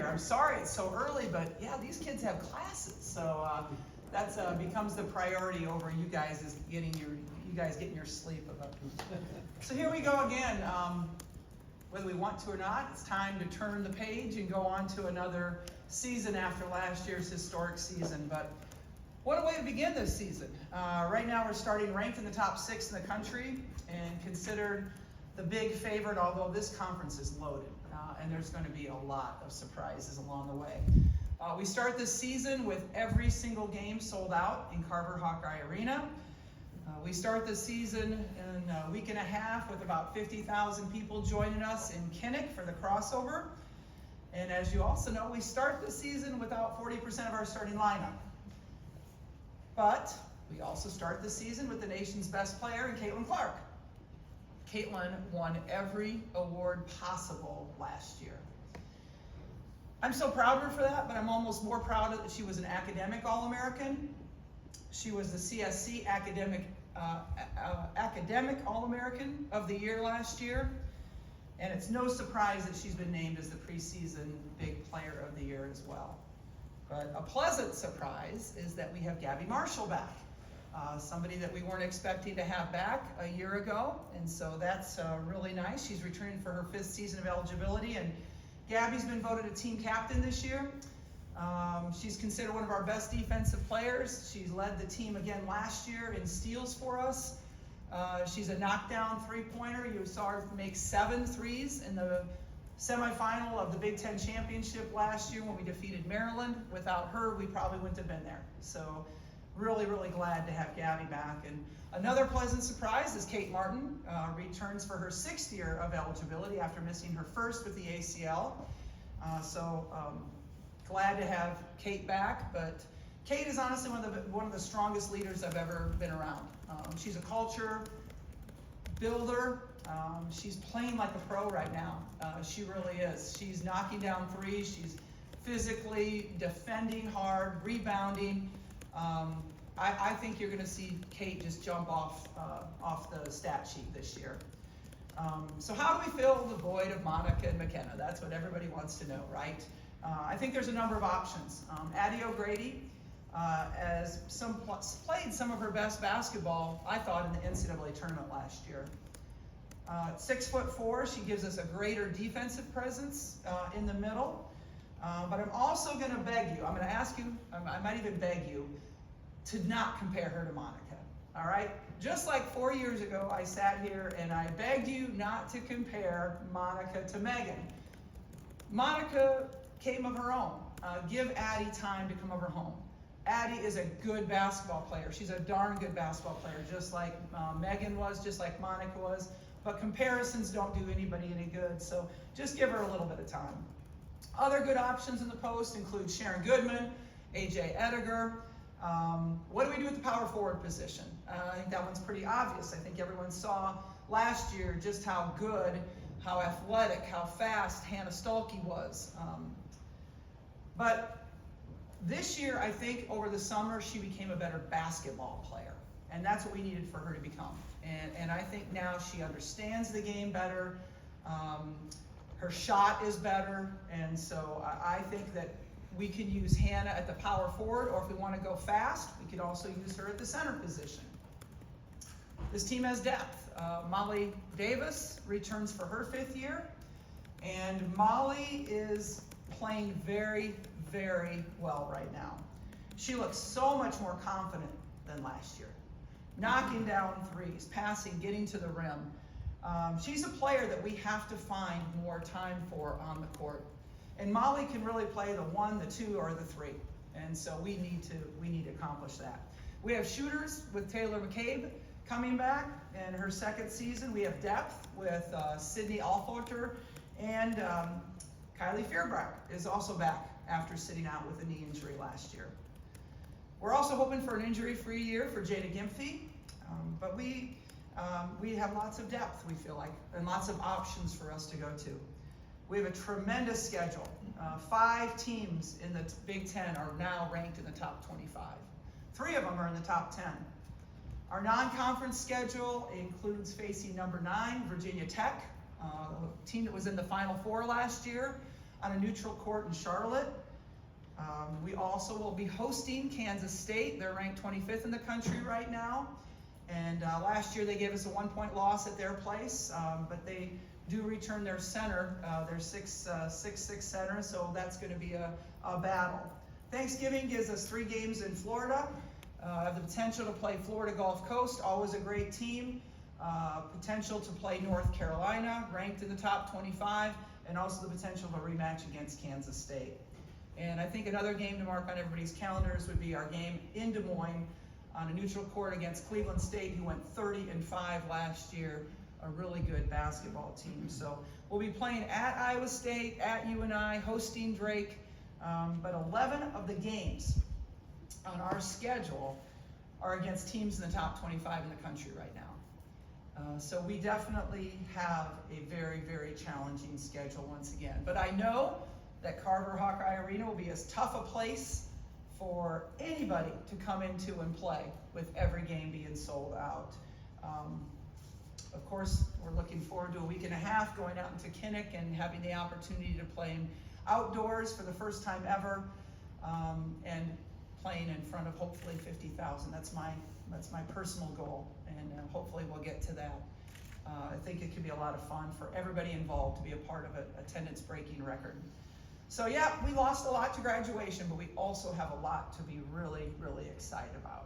here. I'm sorry it's so early, but yeah, these kids have classes, so that's becomes the priority over you guys is getting your sleep. So here we go again. Whether we want to or not, it's time to turn the page and go on to another season after last year's historic season. But what a way to begin this season. Right now we're starting ranked in the top 6 in the country and considered the big favorite, although this conference is loaded. And there's going to be a lot of surprises along the way. We start this season with every single game sold out in Carver Hawkeye Arena. We start the season in a week and a half with about 50,000 people joining us in Kinnick for the crossover. And as you also know, we start the season without 40% of our starting lineup. But we also start the season with the nation's best player in Clarke. Caitlin won every award possible last year. I'm so proud of her for that, but I'm almost more proud that she was an academic All-American. She was the CSC Academic All-American of the Year last year. And it's no surprise that she's been named as the preseason Big Player of the Year as well. But a pleasant surprise is that we have Gabby Marshall back. Somebody that we weren't expecting to have back a year ago, and so that's really nice. She's returning for her 5th season of eligibility, and Gabby's been voted a team captain this year. She's considered one of our best defensive players. She's led the team again last year in steals for us. She's a knockdown three-pointer. You saw her make 7 threes in the semifinal of the Big Ten Championship last year when we defeated Maryland. Without her, we probably wouldn't have been there. So really, really glad to have Gabby back. And another pleasant surprise is Kate Martin returns for her 6th year of eligibility after missing her 1st with the ACL. Glad to have Kate back, but Kate is honestly one of the strongest leaders I've ever been around. She's a culture builder. She's playing like a pro right now. She really is. She's knocking down threes. She's physically defending hard, rebounding. I think you're going to see Kate just jump off the stat sheet this year. So how do we fill the void of Monica and McKenna? That's what everybody wants to know, right? I think there's a number of options. Addie O'Grady played some of her best basketball, I thought, in the NCAA tournament last year. 6'4", she gives us a greater defensive presence in the middle. But I'm also going to beg you, I'm going to ask you, I might even beg you, to not compare her to Monica, all right? Just like 4 years ago, I sat here and I begged you not to compare Monica to Megan. Monica came of her own. Give Addie time to come of her own. Addie is a good basketball player. She's a darn good basketball player, just like Megan was, just like Monica was. But comparisons don't do anybody any good, so just give her a little bit of time. Other good options in the post include Sharon Goodman, AJ Ediger. What do we do with the power forward position? I think that one's pretty obvious. I think everyone saw last year just how good, how athletic, how fast Hannah Stuelke was. But this year, I think over the summer, she became a better basketball player. And that's what we needed for her to become. And I think now she understands the game better. Her shot is better. And so I think that we can use Hannah at the power forward, or if we want to go fast, we could also use her at the center position. This team has depth. Molly Davis returns for her 5th year. And Molly is playing very, very well right now. She looks so much more confident than last year. Knocking down threes, passing, getting to the rim. She's a player that we have to find more time for on the court. And Molly can really play the 1, the 2, or the 3. And so we need to accomplish that. We have shooters with Taylor McCabe coming back in her 2nd season. We have depth with Sydney Alforter, and Kylie Fearbrock is also back after sitting out with a knee injury last year. We're also hoping for an injury-free year for Jada Gimphy, but we have lots of depth, we feel like, and lots of options for us to go to. We have a tremendous schedule. 5 teams in the Big Ten are now ranked in the top 25. 3 of them are in the top 10. Our non-conference schedule includes facing number 9, Virginia Tech, a team that was in the Final Four last year, on a neutral court in Charlotte. We also will be hosting Kansas State. They're ranked 25th in the country right now. And last year they gave us a 1-point loss at their place, but they do return their center, their 6'6" center, so that's going to be a battle. Thanksgiving gives us 3 games in Florida. Have the potential to play Florida Gulf Coast, always a great team. Potential to play North Carolina, ranked in the top 25, and also the potential of a rematch against Kansas State. And I think another game to mark on everybody's calendars would be our game in Des Moines on a neutral court against Cleveland State, who went 30-5 last year, a really good basketball team. So we'll be playing at Iowa State, at UNI, hosting Drake, but 11 of the games on our schedule are against teams in the top 25 in the country right now. So we definitely have a very, very challenging schedule once again. But I know that Carver Hawkeye Arena will be as tough a place for anybody to come into and play, with every game being sold out. Of course, we're looking forward to a week and a half going out into Kinnick and having the opportunity to play outdoors for the first time ever, and playing in front of hopefully 50,000. That's my personal goal, and hopefully we'll get to that. I think it could be a lot of fun for everybody involved to be a part of an attendance-breaking record. So yeah, we lost a lot to graduation, but we also have a lot to be really, really excited about.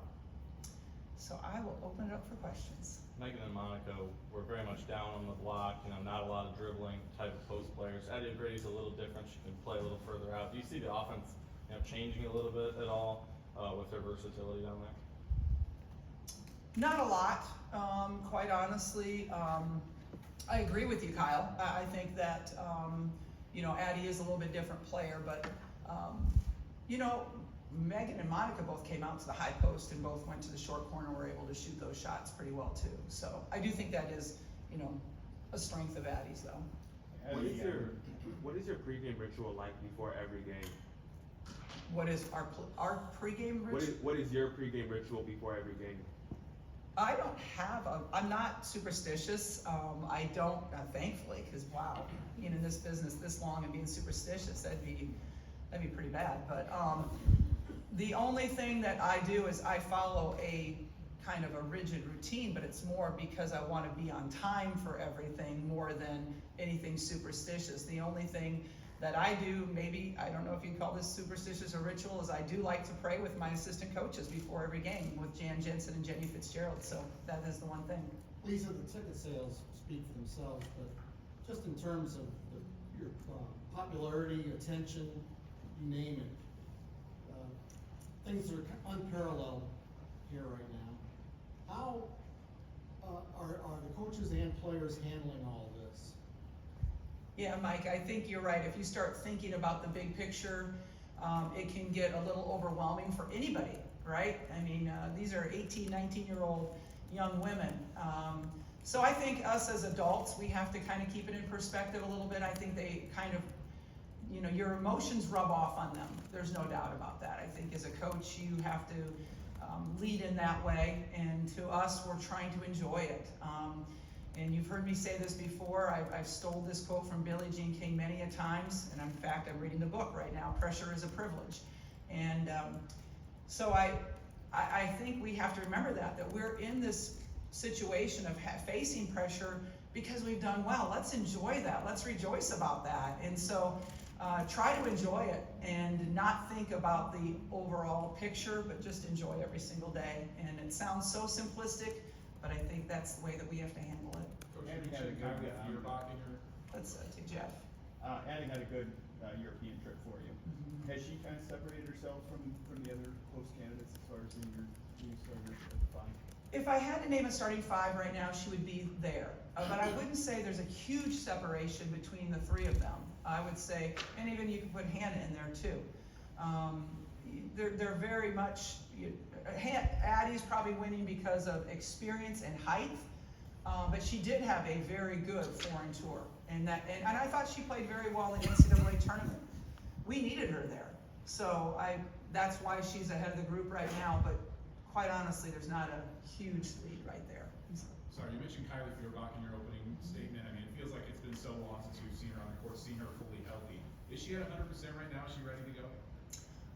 So I will open it up for questions. Megan and Monica were very much down on the block, not a lot of dribbling type of post players. Addie Brady's a little different. She can play a little further out. Do you see the offense changing a little bit at all with their versatility down there? Not a lot, quite honestly. I agree with you, Kyle. I think that, Addie is a little bit different player, but, Megan and Monica both came out to the high post and both went to the short corner and were able to shoot those shots pretty well too. So I do think that is, a strength of Addie's though. What is your pregame ritual like before every game? What is our pregame ritual? What is your pregame ritual before every game? I don't have I'm not superstitious. I don't, thankfully, because wow, being in this business this long and being superstitious, that'd be pretty bad. But the only thing that I do is I follow a kind of a rigid routine, but it's more because I want to be on time for everything more than anything superstitious. The only thing that I do, maybe, I don't know if you call this superstitious or ritual, is I do like to pray with my assistant coaches before every game with Jan Jensen and Jenny Fitzgerald. So that is the one thing. Lisa, the ticket sales speak for themselves, but just in terms of your popularity, attention, you name it, things are unparalleled here right now. How are the coaches and players handling all of this? Yeah, Mike, I think you're right. If you start thinking about the big picture, it can get a little overwhelming for anybody, right? I mean, these are 18, 19-year-old young women. So I think us as adults, we have to kind of keep it in perspective a little bit. I think they kind of, your emotions rub off on them. There's no doubt about that. I think as a coach, you have to lead in that way, and to us, we're trying to enjoy it. And you've heard me say this before. I've stole this quote from Billie Jean King many a times, and in fact, I'm reading the book right now, Pressure is a Privilege. And so I think we have to remember that we're in this situation of facing pressure because we've done well. Let's enjoy that. Let's rejoice about that. And so try to enjoy it and not think about the overall picture, but just enjoy every single day. And it sounds so simplistic, but I think that's the way that we have to handle it. Coach, Addie had a good Let's take Jeff. Addie had a good European trip for you. Mm-hmm. Has she kind of separated herself from the other close candidates as far as in your starters at the 5? If I had to name a starting 5 right now, she would be there. But I wouldn't say there's a huge separation between the 3 of them. I would say, and even you could put Hannah in there too. They're very much, Addie's probably winning because of experience and height, but she did have a very good foreign tour. And I thought she played very well in the NCAA tournament. We needed her there. So that's why she's ahead of the group right now, but quite honestly, there's not a huge lead right there. Sorry, you mentioned Kylie Feuerbach in your opening statement. I mean, it feels like it's been so long since we've seen her on the court, seen her fully healthy. Is she at 100% right now? Is she ready to go?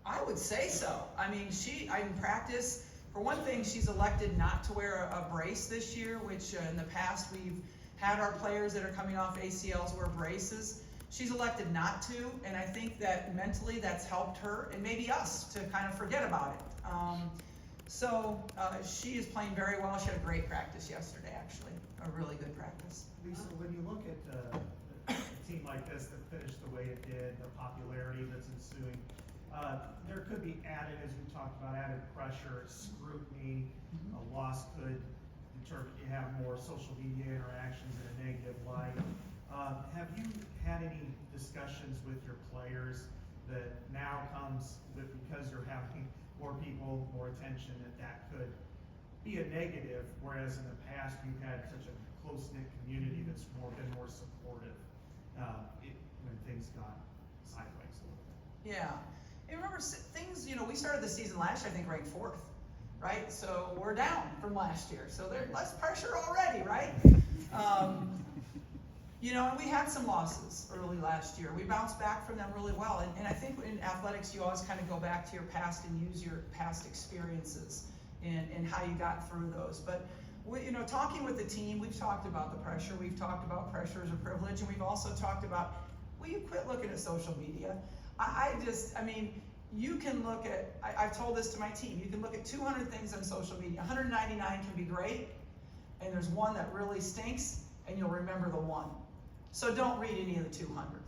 I would say so. I mean, in practice, for one thing, she's elected not to wear a brace this year, which in the past we've had our players that are coming off ACLs wear braces. She's elected not to, and I think that mentally that's helped her, and maybe us, to kind of forget about it. She is playing very well. She had a great practice yesterday, actually, a really good practice. Lisa, when you look at a team like this that finished the way it did, the popularity that's ensuing, there could be added, as we talked about, added pressure, scrutiny. A loss could determine you have more social media interactions in a negative light. Have you had any discussions with your players that now comes that because you're having more people, more attention, that could be a negative, whereas in the past you've had such a close-knit community that's been more supportive when things got sideways a little bit? Yeah. And remember, things, we started the season last year, I think, ranked 4th, right? So we're down from last year. So there's less pressure already, right? And we had some losses early last year. We bounced back from them really well. And I think in athletics, you always kind of go back to your past and use your past experiences and how you got through those. But, talking with the team, we've talked about the pressure. We've talked about pressure as a privilege. And we've also talked about, will you quit looking at social media? You can look at, I've told this to my team, you can look at 200 things on social media. 199 can be great, and there's one that really stinks, and you'll remember the one. So don't read any of the 200,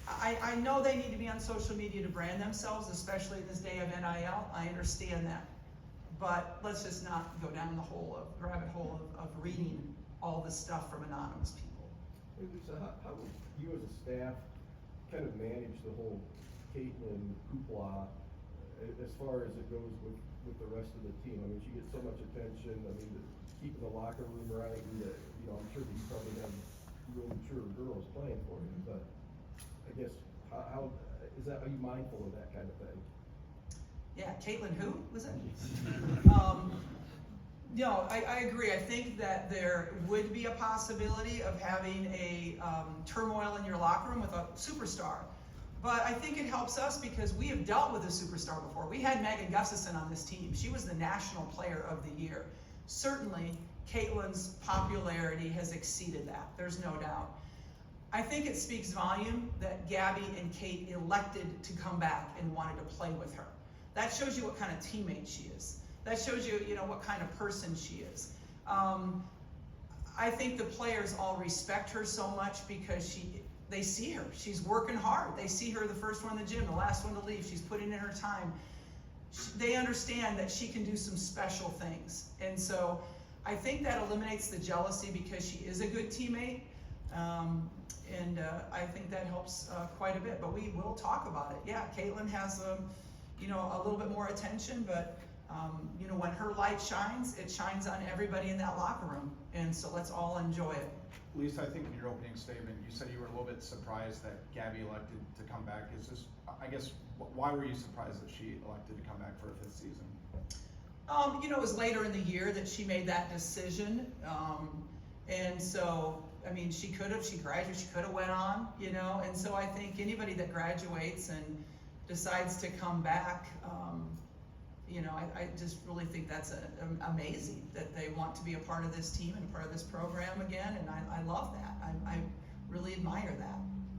I know they need to be on social media to brand themselves, especially in this day of NIL. I understand that. But let's just not go down the rabbit hole of reading all this stuff from anonymous people. Hey Lisa, how would you as a staff kind of manage the whole Caitlin hoopla as far as it goes with the rest of the team? I mean, she gets so much attention. I mean, keeping the locker room right, and I'm sure that you probably have real mature girls playing for you, but I guess how are you mindful of that kind of thing? Yeah, Caitlin who was it? I agree. I think that there would be a possibility of having a turmoil in your locker room with a superstar. But I think it helps us because we have dealt with a superstar before. We had Megan Gustafson on this team. She was the National Player of the Year. Certainly, Caitlin's popularity has exceeded that. There's no doubt. I think it speaks volume that Gabby and Kate elected to come back and wanted to play with her. That shows you what kind of teammate she is. That shows you, what kind of person she is. I think the players all respect her so much because they see her. She's working hard. They see her the first one in the gym, the last one to leave. She's putting in her time. They understand that she can do some special things. And so I think that eliminates the jealousy because she is a good teammate. I think that helps quite a bit. But we will talk about it. Yeah, Caitlin has a little bit more attention, but when her light shines, it shines on everybody in that locker room. And so let's all enjoy it. Lisa, I think in your opening statement, you said you were a little bit surprised that Gabby elected to come back. Why were you surprised that she elected to come back for a 5th season? It was later in the year that she made that decision. And so, she graduated, she could have went on, and so I think anybody that graduates and decides to come back, I just really think that's amazing that they want to be a part of this team and part of this program again, and I love that. I really admire that.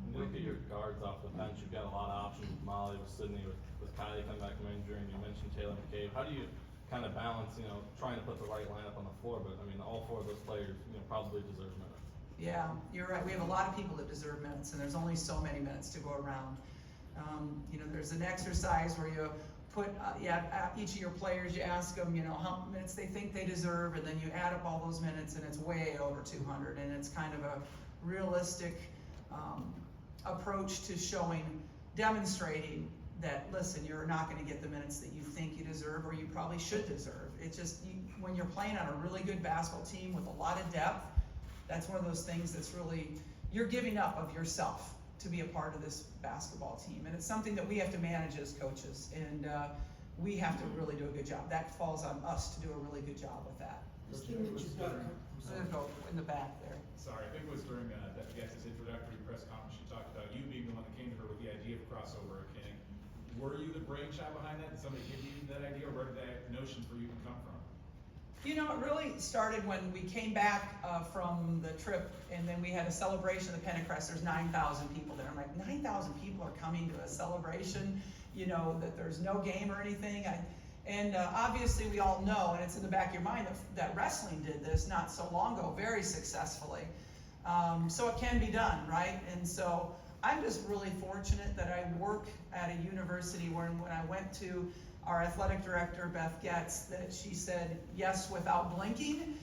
When you look at your guards off the bench, you've got a lot of options with Molly, with Sydney, with Kylie coming back from injury, and you mentioned Taylor McCabe. How do you kind of balance, trying to put the right lineup on the floor, but all 4 of those players, probably deserve minutes? Yeah, you're right. We have a lot of people that deserve minutes, and there's only so many minutes to go around. There's an exercise where you put, each of your players, you ask them, how many minutes they think they deserve, and then you add up all those minutes, and it's way over 200, and it's kind of a realistic approach to demonstrating that, listen, you're not going to get the minutes that you think you deserve or you probably should deserve. It's just, when you're playing on a really good basketball team with a lot of depth, that's one of those things that's really, you're giving up of yourself to be a part of this basketball team. And it's something that we have to manage as coaches, and we have to really do a good job. That falls on us to do a really good job with that. This thing that you've got I'm gonna go in the back there. Sorry, I think it was during Deputy Gatz's introductory press conference, she talked about you being the one that came to her with the idea of crossover at King. Were you the brainchild behind that? Did somebody give you that idea, or where did that notion for you come from? You know, it really started when we came back from the trip, and then we had a celebration of the Pentecrest. There's 9,000 people there. I'm like, 9,000 people are coming to a celebration, you know, that there's no game or anything. And obviously we all know, and it's in the back of your mind, that wrestling did this not so long ago, very successfully. So it can be done, right? And so I'm just really fortunate that I work at a university where when I went to our athletic director, Beth Getz, that she said yes without blinking,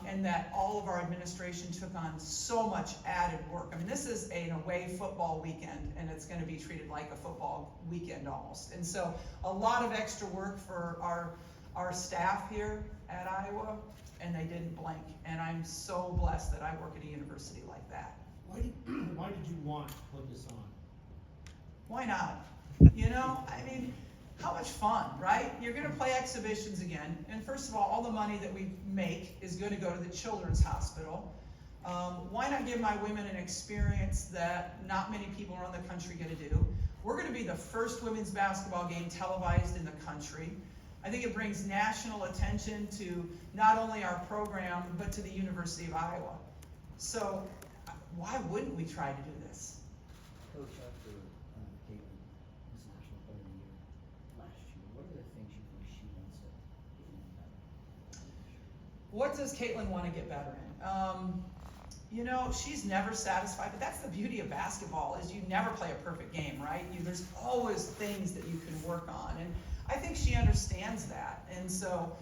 and that all of our administration took on so much added work. I mean, this is an away football weekend, and it's going to be treated like a football weekend almost. And so a lot of extra work for our staff here at Iowa, and they didn't blink. And I'm so blessed that I work at a university like that. Why did you want to put this on? Why not? You know, I mean, how much fun, right? You're gonna play exhibitions again, and first of all the money that we make is gonna go to the Children's Hospital. Why not give my women an experience that not many people around the country get to do? We're gonna be the first women's basketball game televised in the country. I think it brings national attention to not only our program, but to the University of Iowa. So why wouldn't we try to do this? Coach, after Caitlin was National Player of the Year last year, what are the things you think she wants to get even better? What does Caitlin want to get better in? You know, she's never satisfied, but that's the beauty of basketball, is you never play a perfect game, right? There's always things that you can work on, and I think she understands that. And so,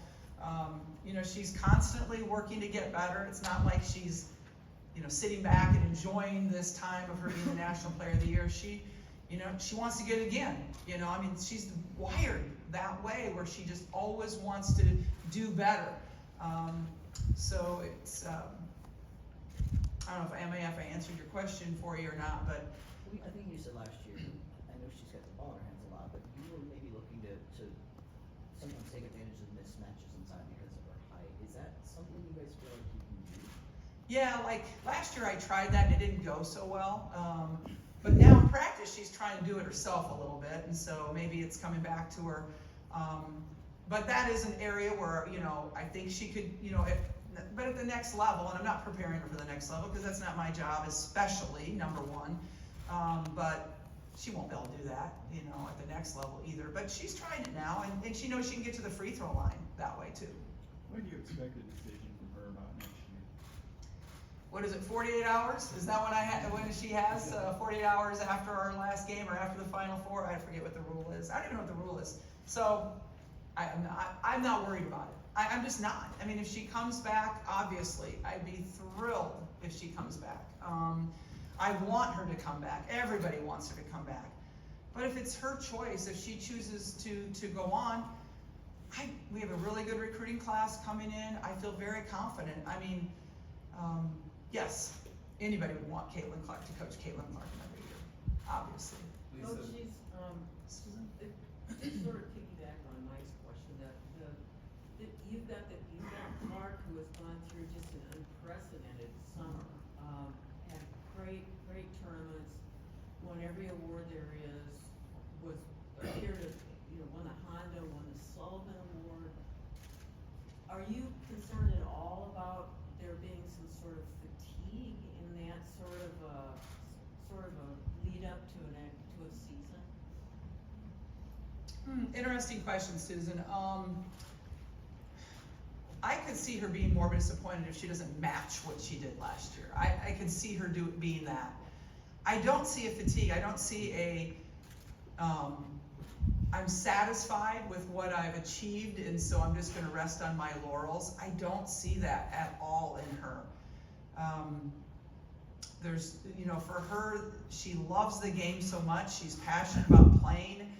you know, she's constantly working to get better. It's not like she's, you know, sitting back and enjoying this time of her being the National Player of the Year. She, you know, she wants to get it again. You know, I mean, she's wired that way, where she just always wants to do better. So it's, I don't know if I answered your question for you or not, but I think you said last year, I know she's got the ball in her hands a lot, but you were maybe looking to sometimes take advantage of mismatches inside because of her height. Is that something you guys feel like you can do? yeah, like last year I tried that and it didn't go so well. But now in practice, she's trying to do it herself a little bit, and so maybe it's coming back to her. But that is an area where, you know, I think she could, you know, but at the next level, and I'm not preparing her for the next level because that's not my job, especially, number one. But she won't be able to do that, you know, at the next level either. But she's trying it now, and she knows she can get to the free throw line that way too. When do you expect a decision from her about next year? What is it, 48 hours? Is that when she has 48 hours after our last game or after the Final Four? I forget what the rule is. I don't even know what the rule is. So I'm not worried about it. I'm just not. I mean, if she comes back, obviously, I'd be thrilled if she comes back. I want her to come back. Everybody wants her to come back. But if it's her choice, if she chooses to go on, we have a really good recruiting class coming in. I feel very confident. I mean, yes, anybody would want Caitlin Clarke to coach Caitlin Clarke every year, obviously. Coach, just sort of piggyback on Mike's question, that you've got Clarke, who has gone through just an unprecedented summer, had great tournaments, won every award there is, was appeared to, you know, won the Honda, won the Sullivan Award. Are you concerned at all about there being some sort of fatigue in that sort of a lead up to a season? Interesting question, Susan. I could see her being more disappointed if she doesn't match what she did last year. I could see her being that. I don't see a fatigue. I don't see I'm satisfied with what I've achieved, and so I'm just gonna rest on my laurels. I don't see that at all in her. There's, you know, for her, she loves the game so much, she's passionate about playing,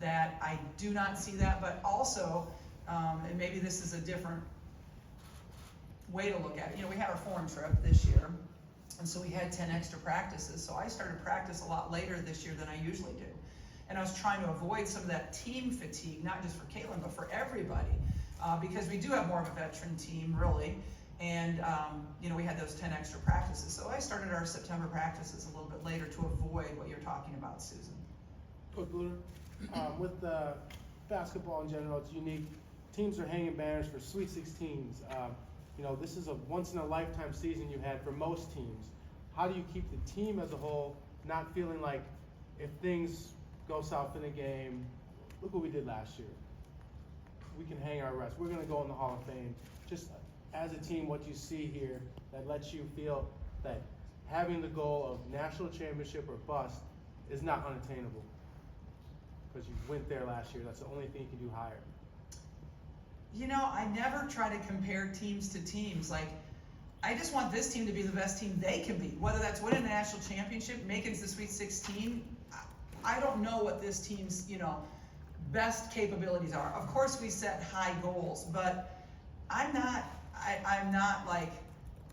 that I do not see that. But also, and maybe this is a different way to look at it. You know, we had our foreign trip this year, and so we had 10 extra practices. So I started practice a lot later this year than I usually do. And I was trying to avoid some of that team fatigue, not just for Caitlin, but for everybody, because we do have more of a veteran team, really. And, we had those 10 extra practices. So I started our September practices a little bit later to avoid what you're talking about, Susan. Coach Bluder, with basketball in general, it's unique. Teams are hanging banners for Sweet 16s. This is a once-in-a-lifetime season you had for most teams. How do you keep the team as a whole not feeling like if things go south in a game, look what we did last year. We can hang our rest. We're going to go in the Hall of Fame. Just as a team, what you see here that lets you feel that having the goal of national championship or bust is not unattainable. Because you went there last year. That's the only thing you can do higher. I never try to compare teams to teams. Like, I just want this team to be the best team they can be. Whether that's winning the national championship, making it to the Sweet 16, I don't know what this team's, best capabilities are. Of course we set high goals, but I'm not like,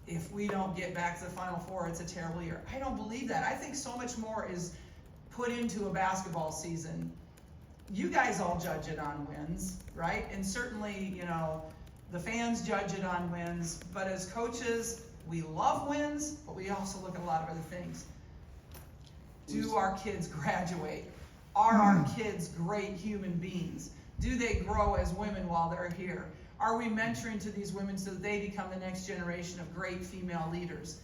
if we don't get back to the Final Four, it's a terrible year. I don't believe that. I think so much more is put into a basketball season. You guys all judge it on wins, right? And certainly, the fans judge it on wins, but as coaches, we love wins, but we also look at a lot of other things. Do our kids graduate? Are our kids great human beings? Do they grow as women while they're here? Are we mentoring to these women so that they become the next generation of great female leaders?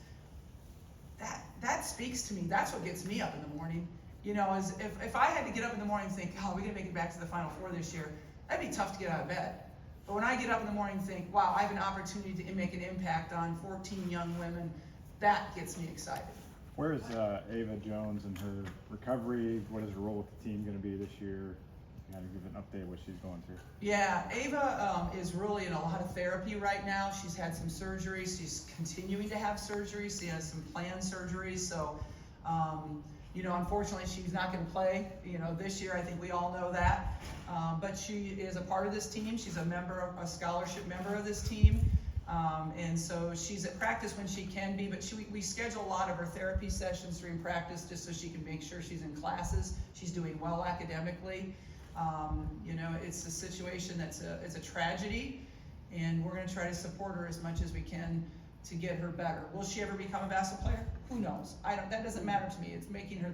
That speaks to me. That's what gets me up in the morning. Is if I had to get up in the morning and think, oh, we're gonna make it back to the Final Four this year, that'd be tough to get out of bed. But when I get up in the morning and think, wow, I have an opportunity to make an impact on 14 young women, that gets me excited. Where is Ava Jones and her recovery? What is her role with the team going to be this year? Kind of give an update what she's going through. Yeah, Ava is really in a lot of therapy right now. She's had some surgeries. She's continuing to have surgeries. She has some planned surgeries. So, unfortunately, she's not going to play, this year. I think we all know that. But she is a part of this team. She's a scholarship member of this team. And so she's at practice when she can be, but we schedule a lot of her therapy sessions during practice just so she can make sure she's in classes. She's doing well academically. It's a situation it's a tragedy, and we're going to try to support her as much as we can to get her better. Will she ever become a basketball player? Who knows? That doesn't matter to me. It's making her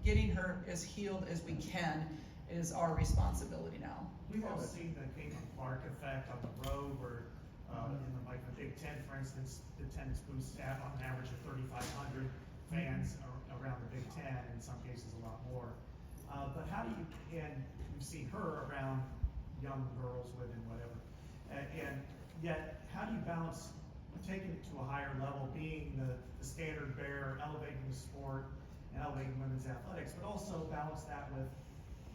getting her as healed as we can is our responsibility now. We've all seen the Clarke effect on the road where in the Big Ten, for instance, the attendance boosts on an average of 3,500 fans around the Big Ten, in some cases a lot more. But how do you, and we've seen her around young girls, women, whatever, and yet how do you balance taking it to a higher level, being the standard bearer, elevating the sport, and elevating women's athletics, but also balance that with,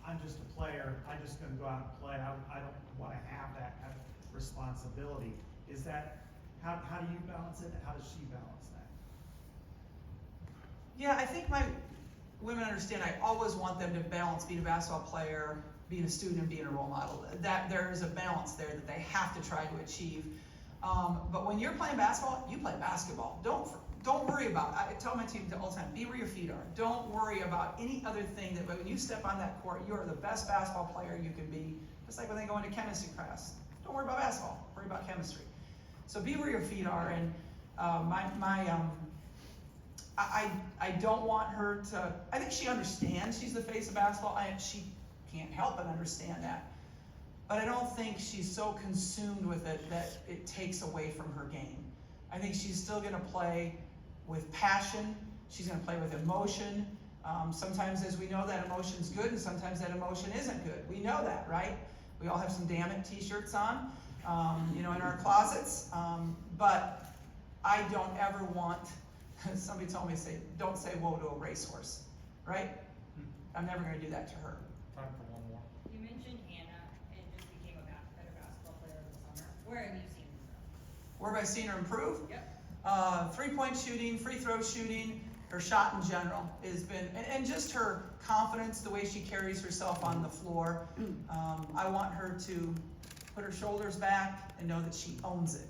I'm just a player, I'm just gonna go out and play, I don't wanna have that kind of responsibility. Is that, how do you balance it, and how does she balance that? Yeah, I think my women understand I always want them to balance being a basketball player, being a student, and being a role model. That there is a balance there that they have to try to achieve. But when you're playing basketball, you play basketball. Don't worry about it. I tell my team all the time, be where your feet are. Don't worry about any other thing. That when you step on that court, you are the best basketball player you can be. Just like when they go into chemistry class. Don't worry about basketball, worry about chemistry. So be where your feet are, and I don't want her to, I think she understands she's the face of basketball, she can't help but understand that. But I don't think she's so consumed with it that it takes away from her game. I think she's still gonna play with passion, she's gonna play with emotion. Sometimes, as we know, that emotion's good, and sometimes that emotion isn't good. We know that, right? We all have some damn it t-shirts on, in our closets. But I don't ever want, somebody told me, don't say whoa to a racehorse, right? I'm never gonna do that to her. Time for one more. You mentioned Hannah and just became a better basketball player over the summer. Where have you seen her grow? Where have I seen her improve? Yep. 3-point shooting, free throw shooting, her shot in general has been, and just her confidence, the way she carries herself on the floor. I want her to put her shoulders back and know that she owns it.